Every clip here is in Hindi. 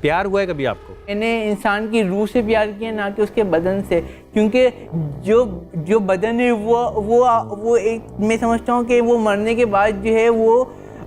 प्यार हुआ है कभी आपको? मैंने इंसान की रूह से प्यार किया, ना कि उसके बदन से, क्योंकि जो बदन है वो एक, मैं समझता हूँ कि वो मरने के बाद जो है वो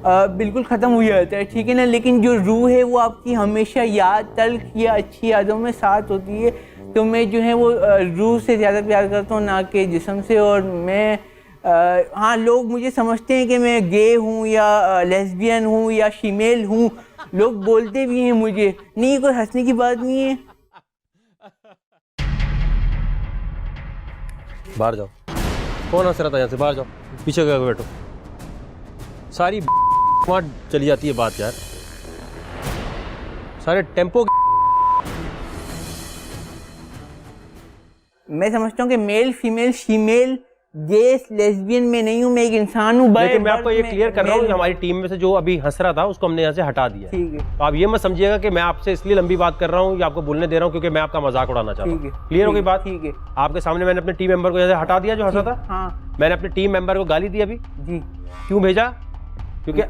बिल्कुल ख़त्म हो जाता है, ठीक है ना। लेकिन जो रूह है वो आपकी हमेशा याद, तल्ख या अच्छी यादों में साथ होती है। तो मैं जो है वो रूह से ज़्यादा प्यार करता हूँ, ना कि जिस्म से। और मैं हाँ, लोग मुझे समझते हैं कि मैं गे हूँ या लेस्बियन हूँ या फीमेल हूँ, लोग बोलते भी हैं मुझे। नहीं, कोई हंसने की बात नहीं है। बाहर जाओ। कौन हंस रहा था? यहाँ से बाहर जाओ, पीछे गए बैठो। सारी वहाँ चली जाती है बात यार, सारे टेम्पो। मैं समझता हूँ कि मेल फीमेल गे लेस्बियन में नहीं हूँ, मैं एक इंसान हूँ। लेकिन मैं आपको ये क्लियर कर रहा हूँ, हमारी टीम में से जो अभी हंस रहा था उसको हमने यहाँ से हटा दिया। ठीक है। तो आप ये मत समझिएगा कि मैं आपसे इसलिए लंबी बात कर रहा हूँ या आपको बोलने दे रहा हूँ क्योंकि मैं आपका मजाक उड़ाना चाहता हूँ। क्लियर हो गई बात? ठीक है। आपके सामने मैंने अपने टीम मेंबर को यहाँ से हटा दिया जो हंसा था। हाँ। मैंने अपने टीम मेंबर को गाली दी अभी जी। क्यों भेजा? क्योंकि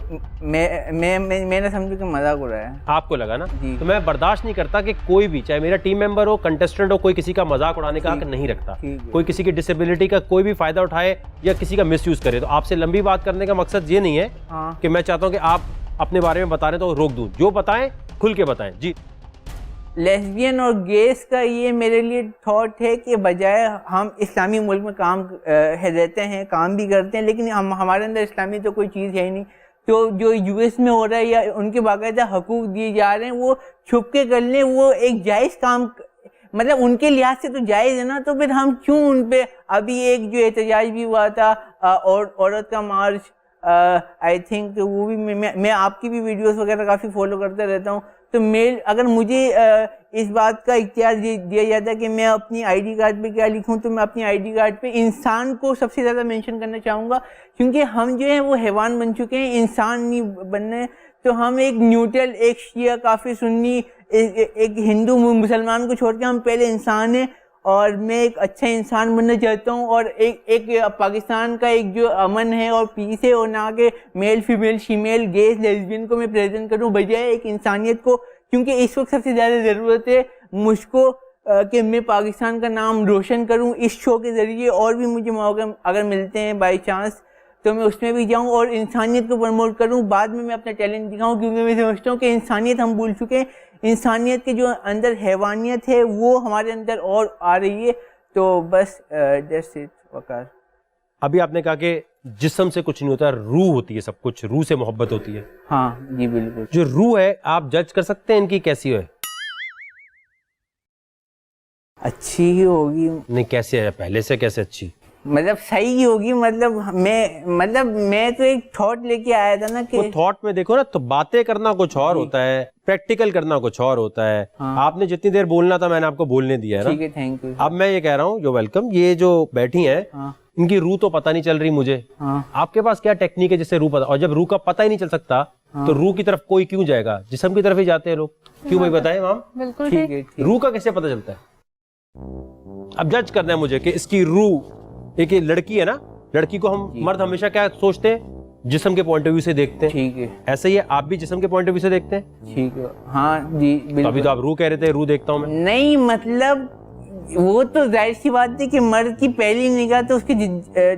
मैंने समझा कि मजाक उड़ाया है। आपको लगा ना? तो मैं बर्दाश्त नहीं करता कि कोई भी, चाहे मेरा टीम मेंबर हो, कंटेस्टेंट हो, कोई किसी का मजाक उड़ाने का हक नहीं रखता। कोई किसी की डिसेबिलिटी का कोई भी फायदा उठाए या किसी का मिसयूज करे। तो आपसे लंबी बात करने का मकसद ये नहीं है कि मैं चाहता हूं कि आप अपने बारे में बता रहे तो रोक दूं। जो बताएं खुल के बताएं। जी। लेस्बियन और गेस का ये मेरे लिए थॉट है कि बजाय हम इस्लामी मुल्क में काम रहते हैं, काम भी करते हैं, लेकिन हमारे अंदर इस्लामी तो कोई चीज़ है ही नहीं। तो जो यूएस में हो रहा है या उनके बाकायदा हकूक दिए जा रहे हैं, वो छुप के कर लें, वो एक जायज़ काम, मतलब उनके लिहाज से तो जायज़ है ना। तो फिर हम क्यों उन पे, अभी एक जो एहतजाज भी हुआ था और औरत का मार्च, आई थिंक तो वो भी मैं आपकी भी वीडियोस वगैरह काफ़ी फॉलो करता रहता हूँ। तो अगर मुझे इस बात का इख्तियार दिया जाता है कि मैं अपनी आईडी कार्ड पे क्या लिखूं, तो मैं अपनी आईडी कार्ड पे इंसान को सबसे ज़्यादा मेंशन करना चाहूँगा, क्योंकि हम जो है वो हैवान बन चुके हैं, इंसान नहीं बनने। तो हम एक न्यूट्रल, एक शिया, काफ़ी सुन्नी, एक हिंदू मुसलमान को छोड़ के हम पहले इंसान हैं। और मैं एक अच्छा इंसान बनना चाहता हूँ, और एक पाकिस्तान का एक जो अमन है और पीस है, और ना कि मेल फीमेल गेस लेस्बियन को मैं प्रेजेंट करूँ, बजाय एक इंसानियत को। क्योंकि इस वक्त सबसे ज़्यादा ज़रूरत है मुझको कि मैं पाकिस्तान का नाम रोशन करूँ इस शो के ज़रिए। और भी मुझे मौके अगर मिलते हैं बाई चांस तो मैं उसमें भी जाऊँ और इंसानियत को प्रमोट करूँ। बाद में मैं अपना टैलेंट दिखाऊँ, क्योंकि मैं समझता हूँ कि इंसानियत हम भूल चुके हैं। इंसानियत के जो अंदर हैवानियत है वो हमारे अंदर और आ रही है। तो बस दैट्स इट वकार। अभी आपने कहा कि जिस्म से कुछ नहीं होता, रूह होती है सब कुछ, रूह से मोहब्बत होती है। हाँ जी बिल्कुल। जो रूह है आप जज कर सकते हैं इनकी कैसी है? अच्छी ही होगी। नहीं, कैसे है? पहले से कैसे अच्छी? मतलब सही ही होगी। मतलब मैं तो एक थॉट लेके आया था ना कि थॉट में देखो ना, तो बातें करना कुछ और होता है, प्रैक्टिकल करना कुछ और होता है। आपने जितनी देर बोलना था मैंने आपको बोलने दिया है ना। ठीक है, थैंक यू। अब मैं ये कह रहा हूँ, जो वेलकम, ये जो बैठी हैं, इनकी रूह तो पता नहीं चल रही मुझे। आपके पास क्या टेक्निक है जिससे रूह पता? और जब रूह का पता ही नहीं चल सकता तो रूह की तरफ कोई क्यों जाएगा? जिस्म की तरफ ही जाते हैं लोग। क्यों भाई, बताएं मैम। बिल्कुल ठीक है। रूह का कैसे पता चलता है? अब जज करना है मुझे कि इसकी रूह, एक लड़की है ना, लड़की को हम मर्द हमेशा क्या सोचते हैं? जिस्म के पॉइंट ऑफ व्यू से देखते हैं। ठीक है। ऐसे ही है, आप भी जिस्म के पॉइंट ऑफ व्यू से देखते हैं। ठीक है। हाँ जी बिल्कुल। अभी तो आप रूह कह रहे थे, रूह देखता हूं मैं। नहीं, मतलब वो तो जाहिर सी बात है कि मर्द की पहली निगाह तो उसकी,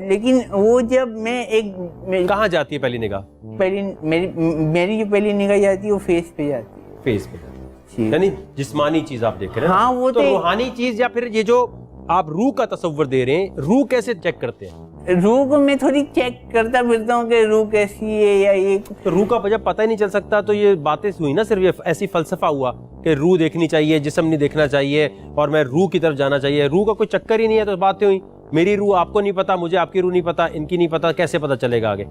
लेकिन वो जब मैं कहाँ जाती है पहली निगाह? मेरी जो पहली निगाह जाती है वो फेस पे जाती है। फेस पे, यानी जिस्मानी चीज आप देख रहे हैं। हाँ, वो तो रूहानी चीज, या फिर ये जो आप रूह का तस्वर दे रहे हैं, रूह कैसे चेक करते हैं? रूह को मैं थोड़ी चेक करता फिरता हूँ कि रूह कैसी है या ये। तो रूह का जब पता ही नहीं चल सकता तो ये बातें हुई ना, सिर्फ ये ऐसी फलसफा हुआ कि रूह देखनी चाहिए, जिस्म नहीं देखना चाहिए, और मैं रूह की तरफ जाना चाहिए। रूह का कोई चक्कर ही नहीं है, तो बातें हुई। मेरी रूह आपको नहीं पता, मुझे आपकी रूह नहीं पता, इनकी नहीं पता, कैसे पता चलेगा आगे?